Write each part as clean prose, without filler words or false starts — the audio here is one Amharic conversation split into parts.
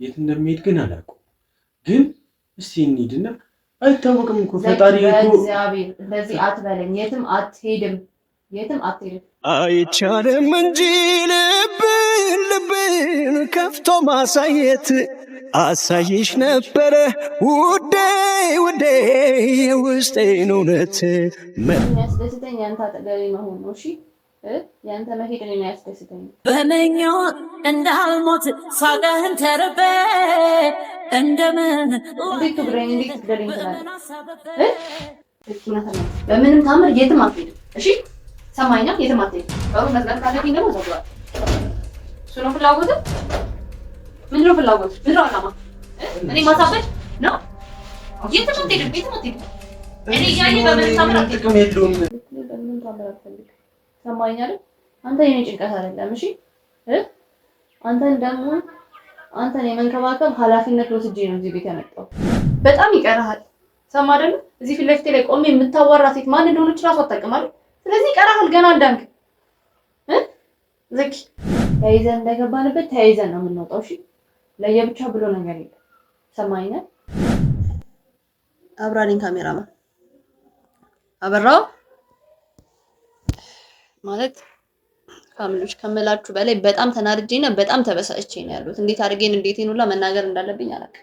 የት እንደሚሄድ ግን አላውቅም። ግን እስቲ እንሂድና አይታወቅም እኮ ፈጣሪ እኮ እግዚአብሔር እንደዚህ አትበለኝ። የትም አትሄድም። አይቻልም እንጂ ልብን ከፍቶ ማሳየት አሳይሽ ነበረ ውዴ የውስጤን እውነት የሚያስደስተኝ ያንተ አጠገቤ መሆን ነው። እሺ ያንተ መሄድ ነው የሚያስደስተኝ። በመኞት እንዳልሞት ሳቀህን ተርቤ እንደምን እንዴት ትግረኝ እንዴት ትግደለኝ ትላለህ? በምንም ታምር የትም አትሄድም። እሺ ሰማይኛ የትም አትሄድም። በሩ መዝጋት ካለብኝ ደግሞ ዘግቷል። እሱ ነው ፍላጎት። ምንድን ነው ፍላጎት? ምንድን ነው ዓላማ? እኔ ማሳበድ ነው። የትም አትሄድም። የትም አትሄድም። እኔ እያየህ በምንም ታምር አትሄድም። በምንም ታምር አትፈልግም። ሰማይኛ አይደል? አንተ የኔ ጭንቀት አይደለም። እሺ አንተን ደግሞ አንተን የመንከባከብ ኃላፊነት ወስጄ ነው እዚህ ቤት ያመጣው። በጣም ይቀርሃል። ሰማ አይደል? እዚህ ፊት ለፊቴ ላይ ቆሜ የምታዋራ ሴት ማን እንደሆነች ራሱ አታውቅም አይደል? ስለዚህ ይቀርሃል ገና እንዳንክ ዘኪ ተይዘን እንደገባንበት ተይዘን ነው የምንወጣው። እሺ ለየብቻ ብሎ ነገር የለም። ሰማኝ ነው አብራሪን ካሜራማን አበራው ማለት ፋሚሊዎች ከመላችሁ በላይ በጣም ተናድጄና በጣም ተበሳጭቼ ነው ያሉት። እንዴት አድርጌን እንዴቴን ሁላ መናገር እንዳለብኝ አላውቅም።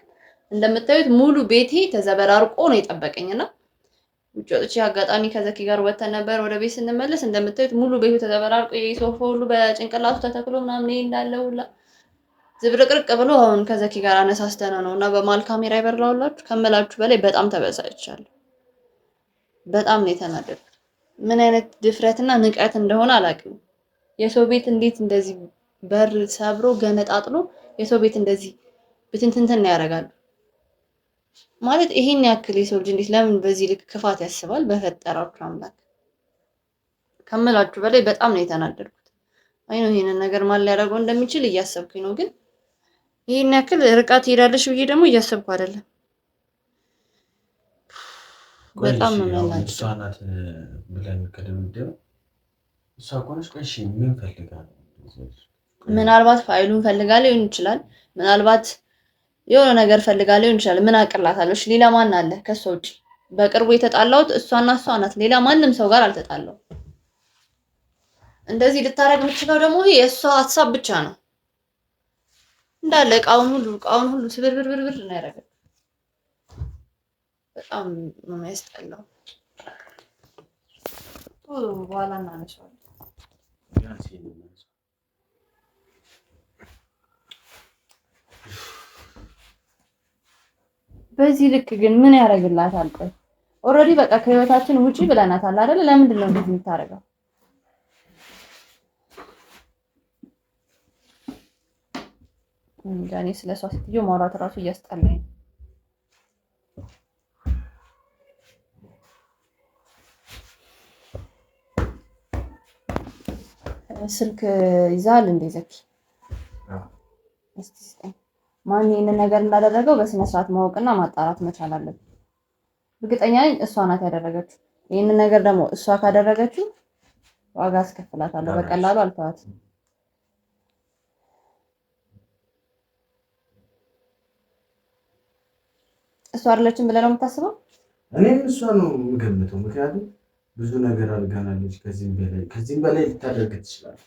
እንደምታዩት ሙሉ ቤቴ ተዘበራርቆ ነው የጠበቀኝና ውጭ ወጥቼ አጋጣሚ ከዘኪ ጋር ወተን ነበር። ወደ ቤት ስንመለስ እንደምታዩት ሙሉ ቤቱ ተዘበራርቆ የሶፋው ሁሉ በጭንቅላቱ ተተክሎ ምናምን እንዳለ ሁላ ዝብርቅርቅ ብሎ አሁን ከዘኪ ጋር አነሳስተነ ነውና በማል ካሜራ ይበራውላችሁ። ከመላችሁ በላይ በጣም ተበሳጭቻለሁ። በጣም ነው የተናደድኩት። ምን አይነት ድፍረትና ንቀት እንደሆነ አላውቅም። የሰው ቤት እንዴት እንደዚህ በር ሰብሮ ገነጣጥሎ የሰው ቤት እንደዚህ ብትንትንትን ያደርጋሉ ማለት ይሄን ያክል የሰው ልጅ እንዴት ለምን በዚህ ልክ ክፋት ያስባል? በፈጠራችሁ አምላክ ከመላችሁ በላይ በጣም ነው የተናደድኩት። አይኖ ይሄንን ነገር ማን ሊያደርገው እንደሚችል እያሰብኩኝ ነው፣ ግን ይሄን ያክል ርቃት ሄዳለሽ ብዬ ደግሞ እያሰብኩ አይደለም። በጣም ነው የሚያናድደው። እሷ ናት ብለን ከደምደም እሷ ኮነሽ ቆይ ምን ፈልጋ ነው? ምናልባት ፋይሉን ፈልጋ ሊሆን ይችላል። ምናልባት የሆነ ነገር ፈልጋ ሊሆን ይችላል። ምን አቅላታለሽ? ሌላ ማን አለ ከሷ ውጪ? በቅርቡ የተጣላሁት እሷና እሷ ናት። ሌላ ማንም ሰው ጋር አልተጣላው። እንደዚህ ልታረግ የምትችለው ደግሞ ይሄ የእሷ ሀሳብ ብቻ ነው። እንዳለ እቃውን ሁሉ ስብርብርብር ነው ያደረገው። በጣም ነው የሚያስጠላው። በኋላ እናነሳዋለን። በዚህ ልክ ግን ምን ያደርግላታል? ቆይ ኦልሬዲ በቃ ከህይወታችን ውጪ ብለናታል አይደል? ለምንድን ነው እንደዚህ የምታደርገው? እኔ ስለሷ ሴትዮ ማውራት እራሱ እያስጠላኝ ነው። ስልክ ይዛል እንደ ዘኪ እስቲ ስጠኝ። ማን ይሄንን ነገር እንዳደረገው በስነ ስርዓት ማወቅና ማጣራት መቻል አለብን። እርግጠኛ ነኝ እሷ ናት ያደረገችው። ይሄንን ነገር ደግሞ እሷ ካደረገችው ዋጋ አስከፍላታለሁ። በቀላሉ አልተዋትም። እሷ አይደለችም ብለህ ነው የምታስበው? እኔም እሷ ነው የምገምተው። ምክንያቱም ብዙ ነገር አድርጋናለች። ከዚህም በላይ ልታደርግ ትችላለች።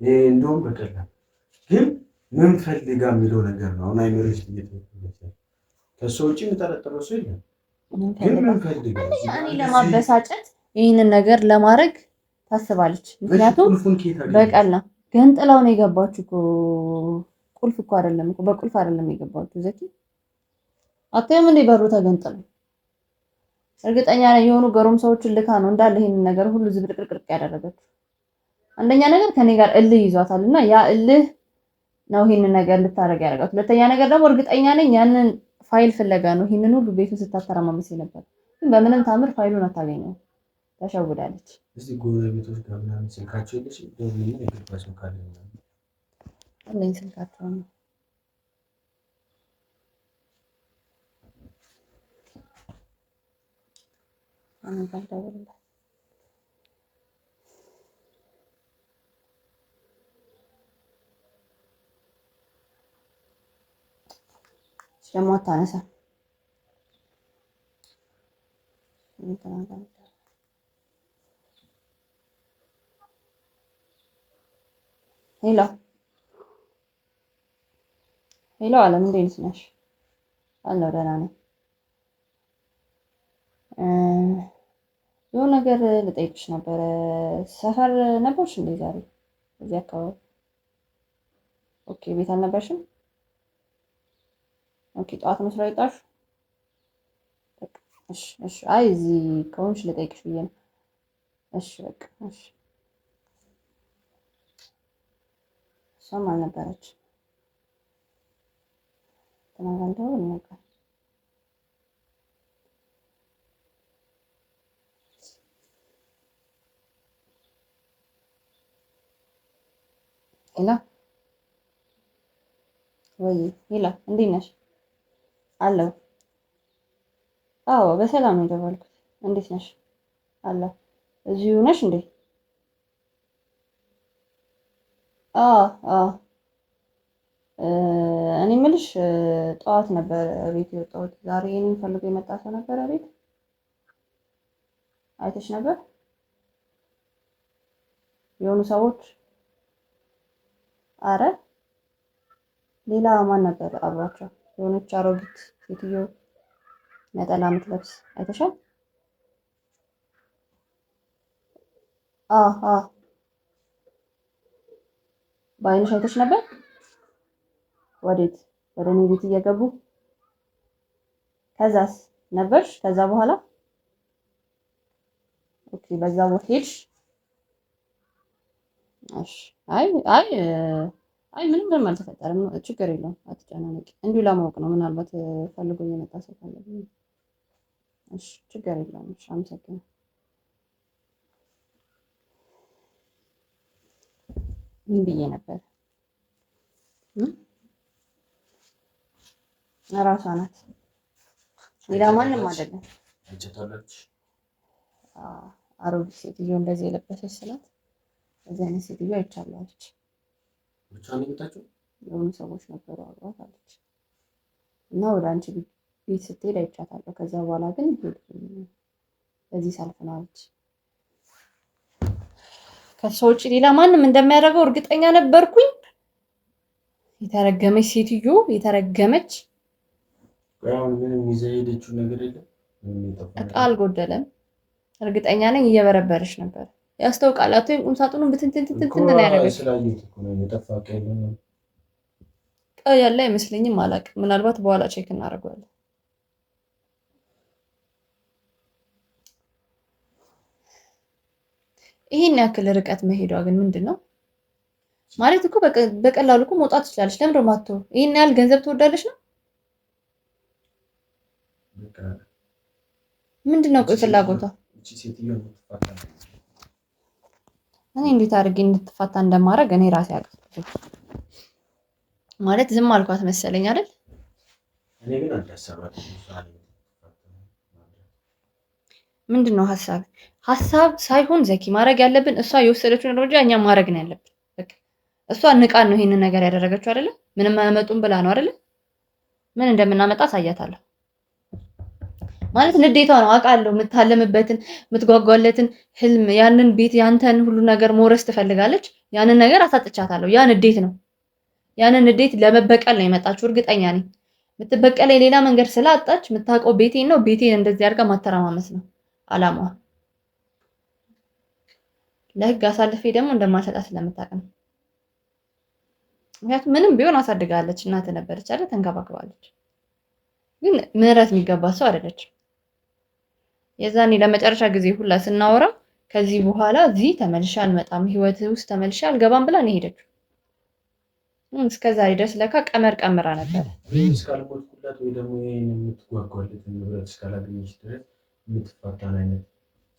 ይሄ እንደውም በቀላል ግን ምን ፈልጋ የሚለው ነገር ነው። አሁን አይመረች እየተወሰነ ከእሷ ውጪ የምጠረጥረው ሰው የለም። ግን ምን ፈልጋ እኔ ለማበሳጨት ይህንን ነገር ለማድረግ ታስባለች። ምክንያቱም በቀል ነው ገንጥላው ነው የገባችሁ እኮ። ቁልፍ እኮ አይደለም እኮ በቁልፍ አይደለም የገባችሁ። ዘኪ አታየም እንዴ በሩ ተገንጥሎ። እርግጠኛ ነኝ የሆኑ ገሮም ሰዎችን ልካ ነው እንዳለ ይሄንን ነገር ሁሉ ዝብርቅርቅርቅ ያደረገችው። አንደኛ ነገር ከኔ ጋር እልህ ይዟታልና ያ እልህ ነው ይሄንን ነገር ልታረግ ያደርጋት። ሁለተኛ ነገር ደግሞ እርግጠኛ ነኝ ያንን ፋይል ፍለጋ ነው ይሄንን ሁሉ ቤቱን ስታተራማመስ ነበር። ግን በምንም ታምር ፋይሉን አታገኘው። ተሸውዳለች። እስቲ ጎረቤቶች ጋር ምናምን ስልካቸው የለሽ ደውልና የገባቸው ካለ ነው አለኝ ስልካቸው ነው። ደውልላት። ደግሞ አታነሳ ሄሎ ሄሎ፣ አለም እንዴት ነሽ? አለሁ ደህና ነኝ። የሆነ ነገር ልጠይቅሽ ነበረ። ሰፈር ነበርሽ እንዴ ዛሬ እዚህ አካባቢ? ኦኬ፣ ቤት አልነበርሽም? ኦኬ፣ ጠዋት ነው ስራ የወጣሽው? እሺ እሺ። አይ እዚህ ከሆንሽ ልጠይቅሽ ብዬ ነው። እሺ በቃ እሺ። እሷም አልነበረች ተናጋንተው ነበር። ሄላ ወይ ሄላ፣ እንዴት ነሽ? አለሁ። አዎ በሰላም ነው የደወልኩት። እንዴት ነሽ? አለሁ። እዚሁ ነሽ እንዴ? አዎ አዎ። እኔ የምልሽ ጠዋት ነበር ቤት የወጣሁት። ዛሬ እኔን ፈልጎ የመጣ ሰው ነበረ ቤት። አይተሽ ነበር? የሆኑ ሰዎች። አረ ሌላ ማን ነበር አብሯቸው? የሆነች አሮጊት ሴትዮ ነጠላ የምትለብስ አይተሻል? አዎ በዓይንሽ አይተሽ ነበር? ወዴት? ወደ እኔ ቤት እየገቡ። ከዛስ ነበርሽ? ከዛ በኋላ ኦኬ፣ በዛ ቦታ ሄድሽ? እሺ። አይ ምንም አልተፈጠረም። ችግር የለውም፣ አትጨናነቂ። እንዲሁ ለማወቅ ነው፣ ምናልባት ፈልጎኝ የመጣ ሰው ካለ። እሺ፣ ችግር የለውም። እሺ፣ አመሰግናለሁ። ምን ብዬ ነበር? እራሷ ናት፣ ሌላ ማንም አይደለም። አሮጊት ሴትዮ እንደዚህ የለበሰች ስላት እዚህ አይነት ሴትዮ አይቻለሁ አለች። ብቻዋን የመጣችው የሆኑ ሰዎች ነበሩ አብሯት አለች። እና ወደ አንቺ ቤት ስትሄድ አይቻታለሁ። ከዛ በኋላ ግን በዚህ ሳልፍ ነው አለች። ከሷ ውጪ ሌላ ማንም እንደሚያደርገው እርግጠኛ ነበርኩኝ። የተረገመች ሴትዮ የተረገመች። ምንም ይዛ ሄደችው ነገር የለም፣ እቃ አልጎደለም። እርግጠኛ ነኝ እየበረበረች ነበር። ያስታውቃል። አቶ ቁም ሳጥኑን ብትንትንትንትን ነው ያደረገች። እቃ ያለ አይመስለኝም፣ አላውቅም። ምናልባት በኋላ ቼክ እናደርገዋለን። ይሄን ያክል ርቀት መሄዷ ግን ምንድን ነው ማለት? እኮ በቀላሉ እኮ መውጣት ትችላለች። ለምን ደግሞ አትተው? ይሄን ያህል ገንዘብ ትወዳለች ነው? ምንድን ነው ቆይ ፍላጎቷ? እኔ እንዴት አድርጌ እንድትፋታ እንደማደርግ እኔ ራሴ አውቃለሁ። ማለት ዝም አልኳት መሰለኝ አይደል? እኔ ግን አልታሰባት። ምንድን ነው ሀሳብ ሳይሆን ዘኪ ማድረግ ያለብን እሷ የወሰደችውን እርምጃ እኛ ማድረግ ነው ያለብን። በቃ እሷ ንቃን ነው ይሄንን ነገር ያደረገችው አይደለ? ምንም አያመጡም ብላ ነው አይደለ? ምን እንደምናመጣ አሳያታለሁ። ማለት ንዴቷ ነው አውቃለሁ። የምታለምበትን የምትጓጓለትን ህልም፣ ያንን ቤት፣ ያንተን ሁሉ ነገር መውረስ ትፈልጋለች። ያንን ነገር አሳጥቻታለሁ። ያ ንዴት ነው። ያንን ንዴት ለመበቀል ነው የመጣችው። እርግጠኛ ነኝ የምትበቀለኝ ሌላ መንገድ ስላጣች የምታውቀው ቤቴን ነው። ቤቴን እንደዚህ አድርጋ ማተራማመስ ነው አላማዋ። ለህግ አሳልፌ ደግሞ እንደማልሰጣት ስለምታውቅ ነው። ምክንያቱም ምንም ቢሆን አሳድጋለች፣ እናት ነበረች አይደል? ተንከባክባለች። ግን ምህረት የሚገባት ሰው አይደለችም። የዛኔ ለመጨረሻ ጊዜ ሁላ ስናወራ ከዚህ በኋላ እዚህ ተመልሼ አልመጣም፣ ህይወት ውስጥ ተመልሼ አልገባም ብላ ነው የሄደችው። እስከዛሬ ድረስ ለካ ቀመር ቀምራ ነበር። እስካልሞትኩላት ወይ ደግሞ ይሄን የምትጓጓለትን ንብረት እስካላገኘች ድረስ የምትፋታን አይነት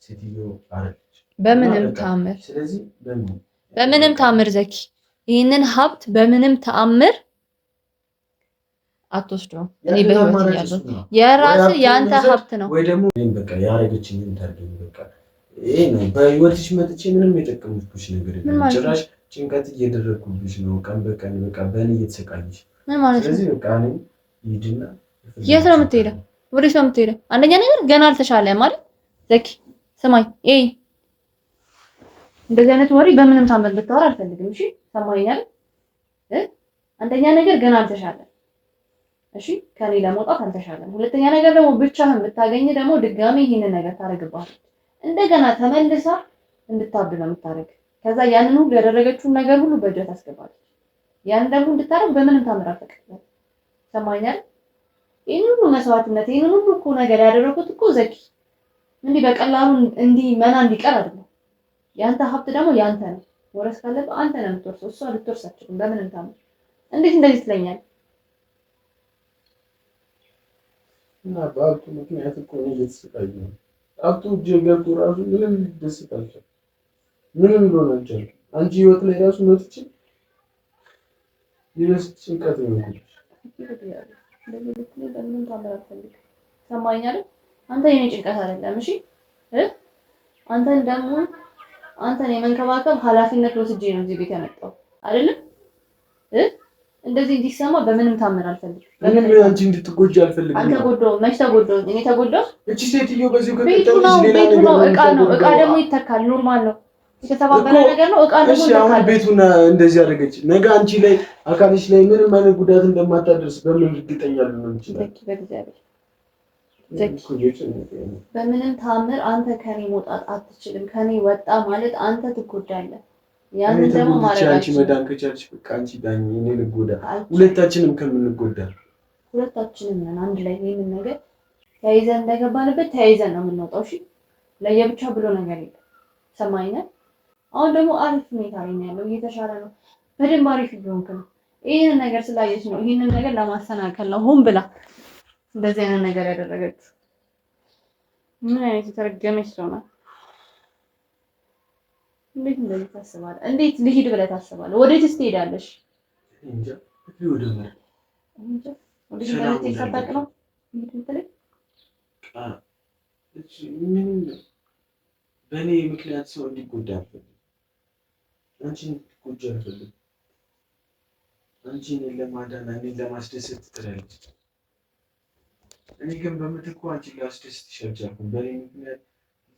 ሴትዮ አይደለች በምንም ተአምር። ስለዚህ በምንም ተአምር ዘኪ ይህንን ሀብት በምንም ተአምር አትወስደውም። እኔ በህይወት እያለሁ የራስህ የአንተ ሀብት ነው። ወይ ደግሞ በቃ ያረገችኝን ታርገኝ። በቃ ይሄ ነው በህይወትሽ መጥቼ ምንም የጠቀምኩሽ ነገር የለም። ጭራሽ ጭንቀት እየደረግኩብሽ ነው ቀን በቀን በቃ በእኔ እየተሰቃየሽ። ምን ማለት ነው? ስለዚህ በቃ እኔ ይድና የት ነው የምትሄደው? ወዴት ነው የምትሄደው? አንደኛ ነገር ገና አልተሻለም ማለት ዘኪ ስማኝ፣ እንደዚህ አይነት ወሬ በምንም ታምር ልታወራ አልፈልግም። እሺ ሰማኸኝ? አንደኛ ነገር ገና አልተሻለም። እሺ ከኔ ለመውጣት አልተሻለም። ሁለተኛ ነገር ደግሞ ብቻህን ብታገኝ ደግሞ ድጋሚ ይሄንን ነገር ታረግባለች። እንደገና ተመልሳ እንድታብድ ነው የምታረግ። ከዛ ያንን ሁሉ ያደረገችውን ነገር ሁሉ በእጇ ታስገባለች። ያንን ደግሞ እንድታረግ በምንም ታምር አልፈቅድም። ሰማኸኝ? ይሄን ሁሉ መስዋዕትነት ይሄን ሁሉ እኮ ነገር ያደረኩት እኮ ዘኪ እንዲህ በቀላሉ እንዲህ መና እንዲቀር አይደለም። ያንተ ሀብት ደግሞ ያንተ ነው። ወረስ ካለብህ አንተ ነው የምትወርሰው፣ እሷ ልትወርስ አትችልም በምንም ታምር። እንዴት እንደዚህ ትለኛለህ? እና በሀብቱ ምክንያት እኮ ነው እየተሰቃየሁ ነው። ሀብቱ እጄ ገብቶ ራሱ ምንም ደስታ አልቻልኩም። ምንም ሊሆን አልቻልኩም። አንቺ ህይወት ላይ ራሱ መጥቼ ይኸውልሽ ጭንቀት ነው ያለው። በምንም ታምር አልፈልግም። ሰማኸኝ አይደል? አንተ የኔ ጭንቀት አይደለም። እሺ አንተን ደግሞ አንተን የመንከባከብ ኃላፊነት ወስጄ ነው እዚህ ቤት ያመጣው አይደለም? እንደዚህ እንዲሰማ በምንም ታምር አልፈልግም። ምንም አንቺ እንድትጎጂ አልፈልግም። አንተ ጎዳው መች ተጎዳው? እኔ ተጎዳው? እቺ ሴትዮ በዚህ ቤቱ ነው እቃ ነው። እቃ ደግሞ ይተካል። ኖርማል ነው። የተባበረ ነገር ነው። እቃ ደግሞ ይተካል። አሁን ቤቱን እንደዚህ አደረገች። ነገ አንቺ ላይ አካልሽ ላይ ምንም አይነት ጉዳት እንደማታደርስ በምን እርግጠኛ ልሆን ይችላል? በምንም ታምር አንተ ከኔ መውጣት አትችልም። ከኔ ወጣ ማለት አንተ ትጎዳለህ። ያንን ደግሞ ማረጋች አንቺ መዳን ከቻልሽ በቃ አንቺ ዳኝ፣ እኔ ልጎዳ፣ ሁለታችንም ከምንጎዳ ሁለታችንም ነን አንድ ላይ ይሄንን ነገር ተያይዘን እንደገባንበት ተያይዘን ነው የምንወጣው። እሺ ለየብቻ ብሎ ነገር የለም። ሰማኸኝ? አሁን ደግሞ አሪፍ ሁኔታ ላይ ነው ያለው፣ እየተሻለ ነው። በደንብ አሪፍ እየሆንክ ነው። ይሄንን ነገር ስላየች ነው ይሄንን ነገር ለማሰናከል ነው ሆን ብላ እንደዚህ አይነት ነገር ያደረገችው። ምን አይነት የተረገመች ሰው ናት? እንዴት እንደዚህ ታስባለህ? እንዴት ልሂድ ብለህ ታስባለህ? ወዴትስ ትሄዳለሽ? እንጃ ወደ ማለት እንጃ ወዴት እንደምትሄድ ሳታውቅ ነው የምትለኝ? ምን በእኔ ምክንያት ሰው እንዲጎዳ አልፈልግም። አንቺን እንድትጎጂ አልፈልግም። አንቺ እኔን ለማዳን እኔን ለማስደሰት ትጥሪያለሽ። እኔ ግን በምትኩ አንቺን ላስደስትሽ አልቻልኩም። በእኔ ምክንያት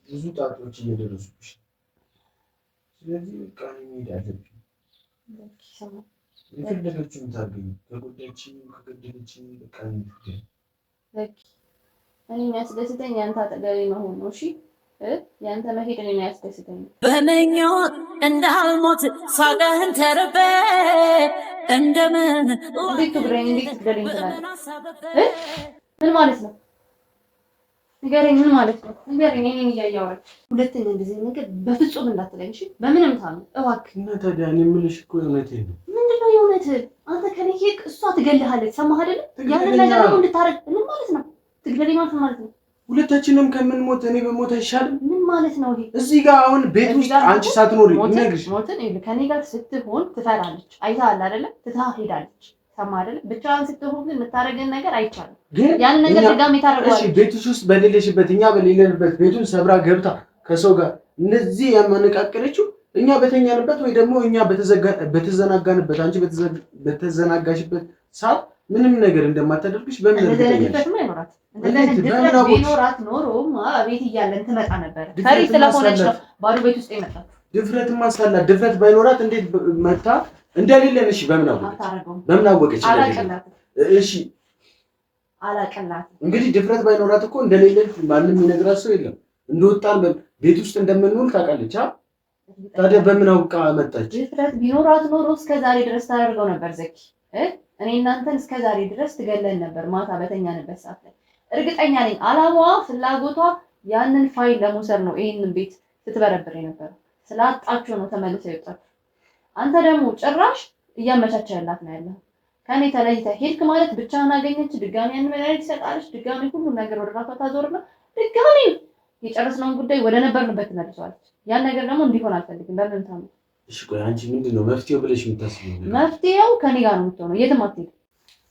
ብዙ ጣጣዎች እየደረሱብሽ። ስለዚህ በቃ መሄድ አለብኝ። የፈለገችውን ታገኝ፣ ከጎዳችኝም ከገደለችኝም በቃ እንሄድ። እኔ የሚያስደስተኝ ያንተ አጠገቤ መሆን ነው። እሺ ያንተ መሄድ እኔን አያስደስተኝም። በምኞት እንዳልሞት ሳቀህን ተርቤ እንደምን እንዴት ትግረኝ እንዴት ትገለኝ ትላለህ? ምን ማለት ነው? ንገረኝ። ምን ማለት ነው? ንገረኝ። እኔን እያያወራች ሁለተኛ እንደዚህ ነገር በፍጹም እንዳትለኝ እሺ? በምንም ታምር እባክህ። እና ታዲያ እኔ የምልሽ እኮ እውነቴን ነው። ምንድን ነው የእውነትህ? አንተ ከኔ ሄድክ እሷ ትገልሃለች። ሰማህ አይደለ? ያንን ነገር ደግሞ እንድታረግ ምን ማለት ነው? ትግለኝ ማለት ነው ሁለታችንም ከምንሞት እኔ በሞት አይሻልም? ምን ማለት ነው ይሄ? እዚህ ጋር አሁን ቤት ውስጥ አንቺ ሳትኖሪ ነግርሽ ሞትን ከኔ ጋር ስትሆን ትፈራለች። አይተሃል አይደለ? ትታ ሄዳለች። ሰማህ አይደለ? ብቻዋን ስትሆን ግን የምታረገን ነገር አይቻልም። ያን ነገር ድጋሜ ታረጋለች። እሺ ቤትሽ ውስጥ በሌለሽበት እኛ በሌለንበት ቤቱን ሰብራ ገብታ ከሰው ጋር እነዚህ ያማነቃቀለችው እኛ በተኛንበት ወይ ደግሞ እኛ በተዘናጋንበት አንቺ በተዘናጋሽበት ሰዓት ምንም ነገር እንደማታደርግሽ በምን እንደዚህ አይኖራት እንደዚህ ቢኖራት ኖሮማ ቤት እያለን ትመጣ ነበር። ፈሪ ስለሆነች ነው ባዶ ቤት ውስጥ የመጣችው። ድፍረትማ አሳላት። ድፍረት ባይኖራት እንዴት መታ እንደሌለን? እሺ በምን አወቀች? እሺ አላቀላት። እንግዲህ ድፍረት ባይኖራት እኮ እንደሌለን ማንም የሚነግራት ሰው የለም። እንደወጣን ቤት ውስጥ እንደምንውል ታውቃለች። ታዲያ በምን አውቃ መጣች? ድፍረት ቢኖራት ኖሮ እስከዛሬ ድረስ ታደርገው ነበር ዘኪ። እኔ እናንተን እስከዛሬ ድረስ ትገለን ነበር ማታ በተኛንበት ሰዓት ላይ። እርግጠኛ ነኝ አላማዋ ፍላጎቷ ያንን ፋይል ለመውሰድ ነው። ይሄንን ቤት ስትበረብር የነበረው ስላጣችሁ ነው ተመልሰው የወጣችሁ። አንተ ደግሞ ጭራሽ እያመቻቸህላት ነው ያለው። ከኔ ተለይተህ ሄድክ ማለት ብቻህን አገኘች። ድጋሚ ያን መድኃኒት ትሰጣለች። ድጋሚ ሁሉም ነገር ወደ ራሷ ታዞርና ድጋሚ የጨረስነውን ጉዳይ ወደ ነበርንበት ትመልሰዋለች። ያን ነገር ደግሞ እንዲሆን አልፈልግም። በምን ታም እሺ ቆይ አንቺ ምንድነው መፍትሄው ብለሽ የምታስቢው? መፍትሄው ከኔ ጋር ነው የምትሆነው። የትም አትሄድም።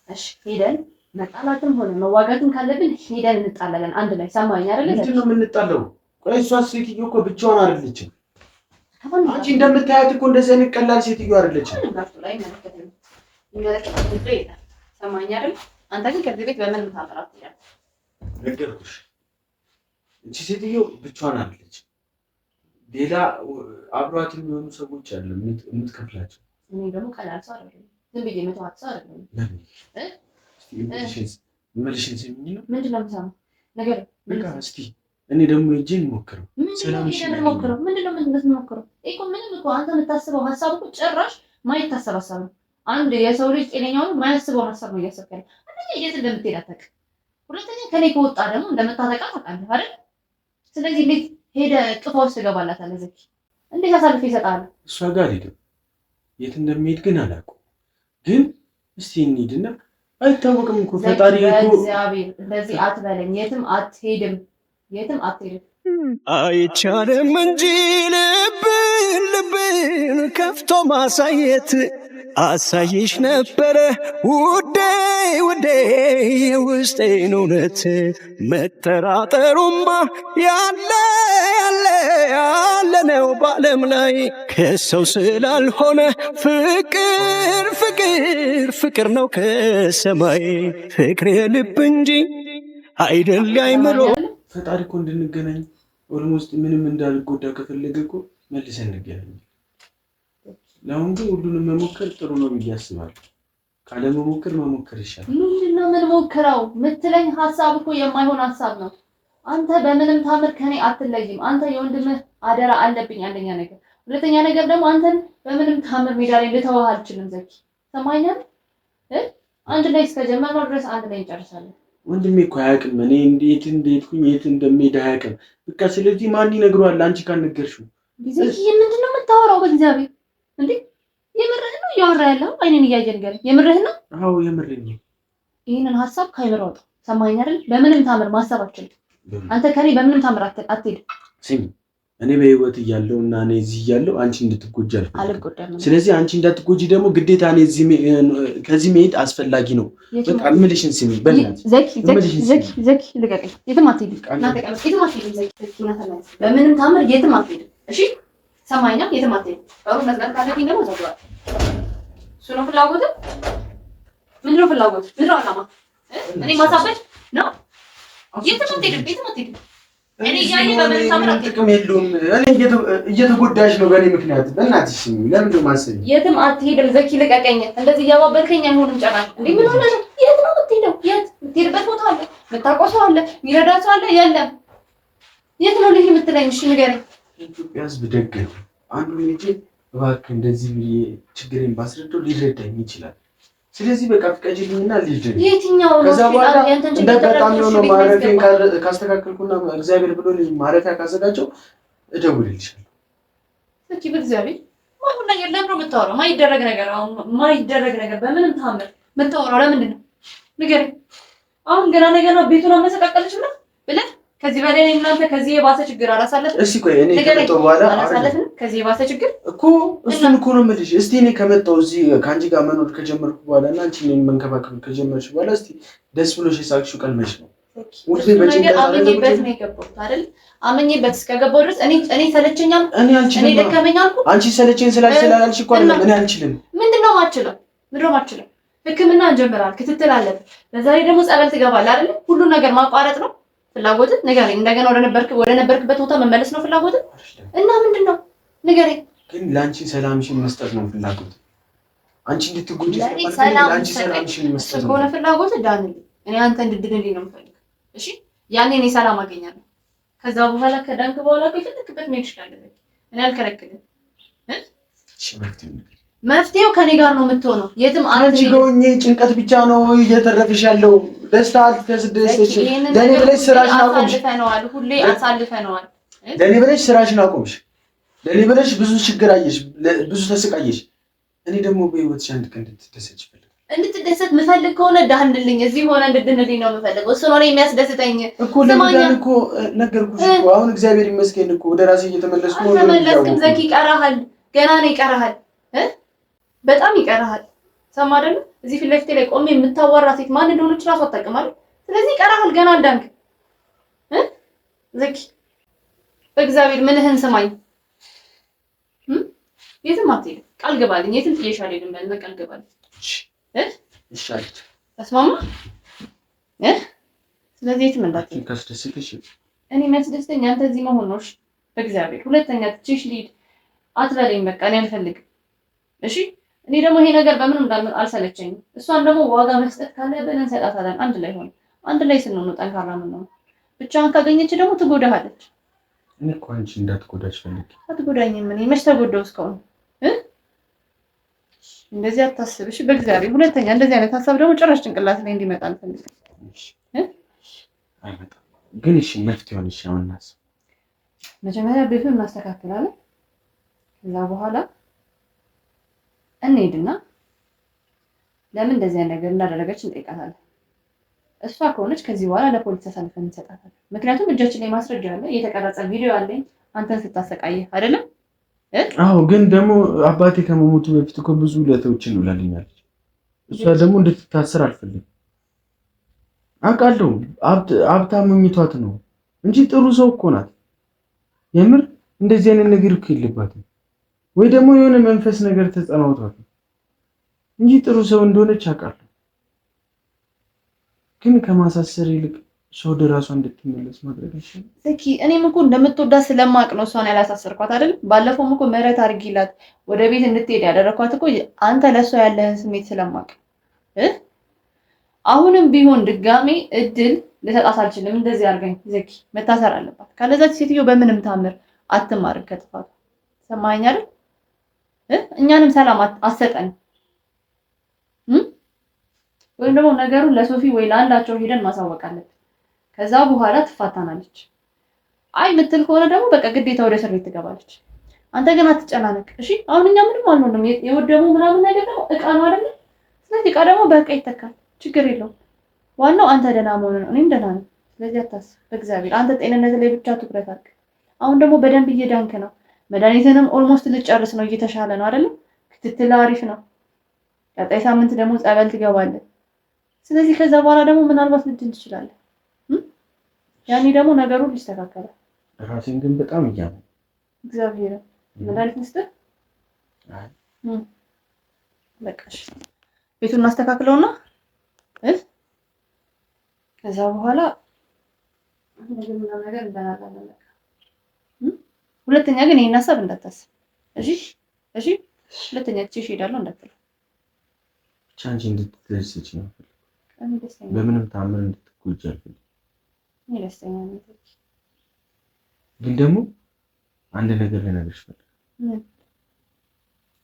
እሺ ሄደን መጣላትም ሆነ መዋጋትም ካለብን ሄደን እንጣላለን አንድ ላይ። ሰማኸኝ አይደል? ምንድነው የምንጣለው? ቆይ እሷ ሴትዮ እኮ ብቻዋን አይደለችም። አንቺ እንደምታያት እኮ እንደዚህ አይነት ቀላል ሴትዮ አይደለችም። ሰማኸኝ አይደል? አንተ ግን ከዚህ ቤት በምን ታምራት ይላል? ነገርኩሽ። እቺ ሴትዮ ብቻዋን አለች። ሌላ አብሯት የሚሆኑ ሰዎች አሉ የምትከፍላቸው። እኔ ደግሞ ቀላል ሰው አይደለም። ዝም ብዬ መተዋት ሰው አይደለም። መልሽን ስሚኝ ነው። ምንድን ነው የምሰማው ነገር? በቃ እስቲ እኔ ደግሞ እጄን ሞክረው። ሞክረው ምንድን ነው የምትሞክረው? እኮ ምንም እኮ አንተ የምታስበው ሀሳብ እኮ ጭራሽ ማይታሰብ ሀሳብ ነው። አንድ የሰው ልጅ ጤነኛውን ማያስበውን ሀሳብ ነው እያሰብክ ያለው። አንደኛ የት እንደምትሄድ አታውቅም። ሁለተኛ ከኔ ከወጣ ደግሞ እንደምታጠቃ ታውቃለህ አይደል? ስለዚህ እንዴት ሄደህ ቅፋ ውስጥ ትገባላታለህ? ዘኪ እንዴት አሳልፌ ይሰጣል? እሷ ጋር አልሄድም። የት እንደሚሄድ ግን አላውቅም። ግን እስቲ እንሂድና አይታወቅም እኮ ፈጣሪ እኮ እግዚአብሔር እንደዚህ አትበለኝ። የትም አትሄድም፣ የትም አትሄድም። አይቻልም እንጂ ልብን ከፍቶ ማሳየት አሳይሽ ነበረ ውዴ የውስጤን እውነት መጠራጠሩማ ያለ ነው በዓለም ላይ ከሰው ስላልሆነ ፍቅር ነው ከሰማይ ፍቅር የልብ እንጂ አይደል አይምሮ። ፈጣሪ እኮ እንድንገናኝ ኦልሞስት ምንም እንዳልጎዳ ከፈለገ እኮ መልሰን እንገናኝ። ለአሁን ግን ሁሉንም መሞከር ጥሩ ነው ብዬ አስባለሁ። ካለመሞከር መሞከር ይሻላል። ምንድነው የምንሞክረው ምትለኝ? ሀሳብ እኮ የማይሆን ሀሳብ ነው። አንተ በምንም ታምር ከኔ አትለይም። አንተ የወንድምህ አደራ አለብኝ አንደኛ ነገር። ሁለተኛ ነገር ደግሞ አንተን በምንም ታምር ሜዳ ላይ ልተወህ አልችልም። ዘኪ ሰማኛል። አንድ ላይ እስከጀመርነው ድረስ አንድ ላይ እንጨርሳለን። ወንድሜ እኮ አያውቅም እኔ እንዴት እንደሄድኩኝ የት እንደምሄድ አያውቅም። በቃ ስለዚህ ማን ይነግረዋል? አንቺ ካልነገርሽው። ዘኪ ምንድነው የምታወራው? በእግዚአብሔር እንዴ የምርህን ነው እያወራ ያለው? አይኔን እያየህ ንገረኝ። የምርህን ነው? አዎ የምርህን ነው። ይህንን ሀሳብ ካይምሮ አውጣው። ሰማኝ አይደል? በምንም ታምር ማሰብ አትችልም። አንተ ከኔ በምንም ታምር አትሄድም። ስሚ እኔ በህይወት እያለሁ እና እኔ እዚህ እያለሁ አንቺ እንድትጎጂ አልጎዳም። ስለዚህ አንቺ እንዳትጎጂ ደግሞ ግዴታ እኔ ከዚህ መሄድ አስፈላጊ ነው። በቃ እምልሽን ስሚ በእናትሽ። ዘኪ ልቀቀኝ። የትም አትሄድም። የትም አትሄድም። ዘኪ በምንም ታምር የትም አትሄድም። እሺ ሰማኛ? የትም አትሄድም። በሩ መዝጋት ካለብኝ ደግሞ ዘግቷል። እሱ ነው ፍላጎትህ? ምንድን ነው ፍላጎት? ምንድን ነው ዓላማ? እኔ ማሳበድ ነው? የትም አትሄድም። የትም አትሄድም። እኔ እያየህ በምንም ታምር አትሄድም። ጥቅም የለውም። እኔ እየተጎዳሽ ነው በእኔ ምክንያት። በእናትሽ ስሚ። ለምንድን ነው የማትሰሚው? የትም አትሄድም። ዘኪ ልቀቀኝ። እንደዚህ እያባበልከኝ አይሆንም ጨራሽ። እንዴ ምን ሆነህ ነው? የት ነው የምትሄደው? የት የምትሄድበት ቦታ አለ? የምታውቀው ሰው አለ? የሚረዳ ሰው አለ? የለም። የት ነው ልሂድ የምትለኝ? እሺ ንገረኝ። የኢትዮጵያ ሕዝብ ደግ ነው። አንዱ ልጅ እባክህ እንደዚህ ብዬ ችግሬን ባስረዳው ሊረዳኝ ይችላል። ስለዚህ በቃ ፍቀጂልኝና ልሂድ። የትኛው ነው? ከዛ በኋላ እንደበጣም የሆነው ማረፊያን ካስተካከልኩና እግዚአብሔር ብሎ ማረፊያ ካዘጋጀው እደውልልሻለሁ። እቺ በእግዚአብሔር ማሁን ነገር ለምን ነው የምታወራው? ማይደረግ ነገር አሁን ማይደረግ ነገር በምንም ታምር የምታወራው ለምንድን ነው? ንገረኝ። አሁን ገና ነገና ቤቱን አመሰቃቀለች ብለህ ከዚህ በላይ እናንተ ከዚህ የባሰ ችግር አላሳለፍንም። እሺ ቆይ እኔ ከመጣሁ በኋላ አላሳለፍንም። ከዚህ የባሰ ችግር እኮ እሱን እኮ ነው የምልሽ። እስቲ እኔ ከመጣሁ እዚህ ከአንቺ ጋር መኖር ከጀመርኩ በኋላ እና አንቺ እኔን መንከባከብ ከጀመርሽ በኋላ እስቲ ደስ ብሎሽ የሳቅሽው ቀን መች ነው? ሁሌ በጭንቀት አመኝበት ነው የገባሁት አይደል? አመኝበት እስከገባሁ ድረስ እኔ ሰለቸኛል። እኔ ደከመኛል እኮ አንቺ ሰለቸኝ ስላልሽ እኮ አይደለም እኔ አልችልም። ምንድነው ማችለው? ምንድነው ማችለው? ሕክምና እንጀምራለን። ክትትል አለብን። በዛሬ ደግሞ ጸበል ትገባለህ አይደል? ሁሉ ነገር ማቋረጥ ነው ፍላጎትህ? ንገረኝ። እንደገና ወደ ነበርክበት ቦታ መመለስ ነው ፍላጎትህ? እና ምንድነው? ንገረኝ። ግን ለአንቺ ሰላምሽን መስጠት ነው ፍላጎትህ። አንቺ እንድትጎጂ ለአንቺ ሰላምሽን መስጠት ነው ፍላጎትህ። ዳንልኝ። እኔ አንተ እንድትድንልኝ ነው የምፈልገው። እሺ ያኔ እኔ ሰላም አገኛለሁ። ከዛ በኋላ ከዳንክ በኋላ ከፈለክበት መሄድ ትችላለህ። እኔ አልከለክልም። መፍትሄው ከኔ ጋር ነው የምትሆነው። የትም አንቺ ጎኝ ጭንቀት ብቻ ነው እየተረፈሽ ያለው። ደስታ አልተስደሰች። ለኔ ብለሽ ስራሽን አቆምሽ። ሁሌ አሳልፈነዋል። ለኔ ብለሽ ስራሽን አቆምሽ። ለኔ ብለሽ ብዙ ችግር አየሽ፣ ብዙ ተሰቃየሽ። እኔ ደግሞ በህይወትሽ አንድ ቀን እንድትደሰች እፈልጋለሁ። እንድትደሰት ምፈልግ ከሆነ ዳህንልኝ። እዚህ ሆነ እንድድንልኝ ነው የምፈልገው። እሱ ነው የሚያስደስተኝ። እኮ ለማዳን እኮ ነገርኩሽ እኮ። አሁን እግዚአብሔር ይመስገን እኮ ወደ ራሴ እየተመለስኩ ነው። ተመለስክም ዘኪ፣ ይቀርሃል። ገና ነው ይቀርሃል። በጣም ይቀርሃል። ሰማ አይደል? እዚህ ፊት ለፊቴ ላይ ቆሜ የምታዋራ ሴት ማን እንደሆነች ራሱ አታውቅም አይደል? ስለዚህ ይቀርሃል። ገና አልዳንክ ዘኪ። በእግዚአብሔር ምንህን ስማኝ። የትም አትሄድም። ቃል ግባልኝ። የትም ጥዬሽ አልሄድም። በል ቃል ግባልኝ። እሺ አለች። ተስማማ? ስለዚህ የትም እንዳትሄጂ ካስደስትሽ እኔ የሚያስደስተኝ አንተ እዚህ መሆን ነው። እሺ በእግዚአብሔር ሁለተኛ ትቼሽ ልሂድ አትበለኝ። በቃ እኔ አልፈልግም። እሺ እኔ ደግሞ ይሄ ነገር በምንም እንዳልመጣ አልሰለቸኝም። እሷን ደግሞ ዋጋ መስጠት ካለብን እንሰጣታለን። አንድ ላይ ሆነ አንድ ላይ ስንሆን ነው ጠንካራ የምንሆነው። ብቻዋን ካገኘች ደግሞ ትጎዳሃለች። እኔ እኮ አንቺ እንዳትጎዳሽ ፈልጌ። አትጎዳኝም። እኔ መች ተጎዳሁ እስካሁን? እንደዚህ አታስብ እሺ በእግዚአብሔር። ሁለተኛ እንደዚህ አይነት ሀሳብ ደግሞ ጭራሽ ጭንቅላት ላይ እንዲመጣ አልፈልግም። አይመጣም ግን እሺ መፍትሄውን እሺ አሁን እናስብ። መጀመሪያ ቤቱን እናስተካክላለን። ከዛ በኋላ እንሄድና ለምን እንደዚህ አይነት ነገር እንዳደረገች እንጠይቃታለን። እሷ ከሆነች ከዚህ በኋላ ለፖሊስ አሳልፈን እንሰጣታለን። ምክንያቱም እጃችን ላይ ማስረጃ አለ፣ የተቀረጸ ቪዲዮ አለኝ አንተን ስታሰቃየህ አይደለም? አዎ ግን ደግሞ አባቴ ከመሞቱ በፊት እኮ ብዙ ውለታዎችን ውላልኛለች። እሷ ደግሞ እንድትታሰር አልፈልግም። አውቃለሁ ሀብታም ምኝቷት ነው እንጂ ጥሩ ሰው እኮ ናት። የምር እንደዚህ አይነት ነገር እኮ የለባትም። ወይ ደግሞ የሆነ መንፈስ ነገር ተጸናውቷት እንጂ ጥሩ ሰው እንደሆነች አውቃለሁ። ግን ከማሳሰር ይልቅ ሰው ወደ ራሷ እንድትመለስ ማድረግ ይችላል። ዘኪ እኔም እኮ እንደምትወዳት ስለማቅ ነው እሷን ያላሳሰርኳት አይደል? ባለፈውም እኮ ምህረት አድርጊላት ወደ ቤት እንድትሄድ ያደረኳት እኮ አንተ ለሷ ያለህን ስሜት ስለማቅ። አሁንም ቢሆን ድጋሜ እድል ልሰጣት አልችልም። እንደዚህ አድርገኝ ዘኪ፣ መታሰር አለባት። ካለዛች ሴትዮ በምንም ታምር አትማርም ከጥፋቷ። ሰማኸኝ አይደል? እኛንም ሰላም አሰጠን። ወይም ደግሞ ነገሩን ለሶፊ ወይ ለአንዳቸው ሄደን ማሳወቅ አለብን። ከዛ በኋላ ትፋታናለች። አይ ምትል ከሆነ ደግሞ በቃ ግዴታ ወደ እስር ቤት ትገባለች። አንተ ግን አትጨናነቅ እሺ። አሁን እኛ ምንም አልሆንም። የወደሙ ምናምን ነገር ደግሞ እቃ ነው አይደል? ስለዚህ እቃ ደግሞ በቃ ይተካል፣ ችግር የለውም። ዋናው አንተ ደህና መሆን ነው። እኔም ደህና ነኝ። ስለዚህ አታስብ በእግዚአብሔር። አንተ ጤንነት ላይ ብቻ ትኩረት አድርግ። አሁን ደግሞ በደንብ እየዳንክ ነው። መድኃኒትንም ኦልሞስት ልጨርስ ነው፣ እየተሻለ ነው አይደል? ክትትል አሪፍ ነው። ቀጣይ ሳምንት ደግሞ ጸበል ትገባለህ። ስለዚህ ከዛ በኋላ ደግሞ ምናልባት ልድን ትችላለህ። ያኔ ደግሞ ነገሩን ይስተካከላል። ራሴን ግን በጣም እያመመኝ እግዚአብሔር መድኃኒት መስጠት በቃ እሺ፣ ቤቱን እናስተካክለውና ከዛ በኋላ ነገር እንደናለን። በቃ ሁለተኛ ግን ይሄን ሀሳብ እንዳታስብ እሺ? እሺ ሁለተኛ ትቼሽ እሄዳለሁ እንዳትል ብቻ አንቺ እንድትደሰች ነው። በምንም ታምር እንድትጎጂ አልፈልግም። ደስተኛ ነኝ። ግን ደግሞ አንድ ነገር ልነግርሽ ፈልጋለሁ።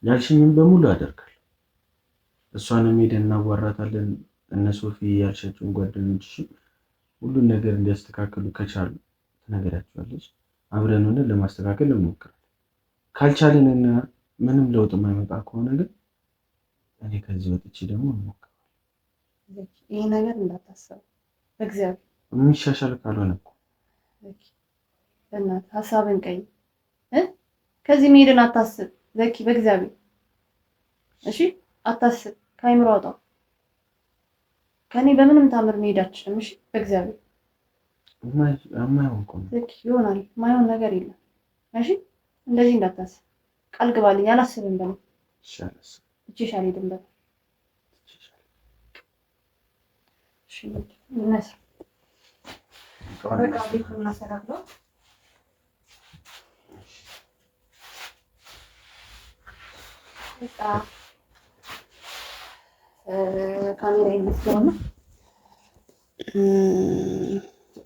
ያልሽኝም በሙሉ አደርጋለሁ። እሷንም ሄደን እናዋራታለን። እነ ሶፊ ያልሻቸውን ጓደኞችሽ ሁሉን ነገር እንዲያስተካክሉ ከቻሉ ትነግራቸዋለች። አብረን ሆነን ለማስተካከል እንሞክራለን። ካልቻለንና ምንም ለውጥ የማይመጣ ከሆነ ግን እኔ ከዚህ ወጥቼ ደግሞ እንሞክራለን። ይሄ ነገር እንዳታስብ በእግዚአብሔር። የሚሻሻል ካልሆነ እኮ በእናትህ ሀሳብን ቀይ ከዚህ መሄድን አታስብ ዘኪ፣ በእግዚአብሔር እሺ? አታስብ፣ ከአይምሮ አውጣው። ከኔ በምንም ታምር መሄድ አትችልም። እሺ? በእግዚአብሔር የማይሆን እኮ ነው ዘኪ። ይሆናል፣ የማይሆን ነገር የለም። እሺ? እንደዚህ እንዳታስብ ቃል ግባልኝ። አላስብም በለው። እሺ አልሄድም በለው። እሺ እነሱ በቃ ቤቱን እናስተካክለው። በቃ ካሜራ ይመስለውና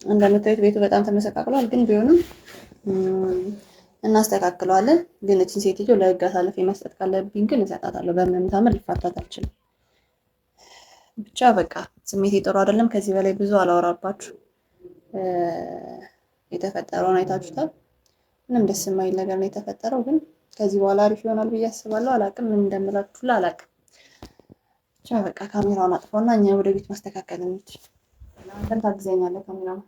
እንደምታዩት ቤቱ በጣም ተመሰቃቅሏል። ግን ቢሆንም እናስተካክለዋለን። ግን እቺን ሴትዮ ለህግ አሳልፌ መስጠት ካለብኝ ግን እሰጣታለሁ። በምንም ታምር ሊፋታት አልችልም። ብቻ በቃ ስሜቴ ጥሩ አይደለም። ከዚህ በላይ ብዙ አላወራባችሁ። የተፈጠረውን አይታችሁታል። ምንም ደስ የማይል ነገር ነው የተፈጠረው። ግን ከዚህ በኋላ አሪፍ ይሆናል ብዬ አስባለሁ። አላቅም ምን እንደምላችሁ አላቅም። ብቻ በቃ ካሜራውን አጥፋውና እኛ ወደ ቤት ማስተካከል እንችል። አንተም ታግዘኛለህ ካሜራውን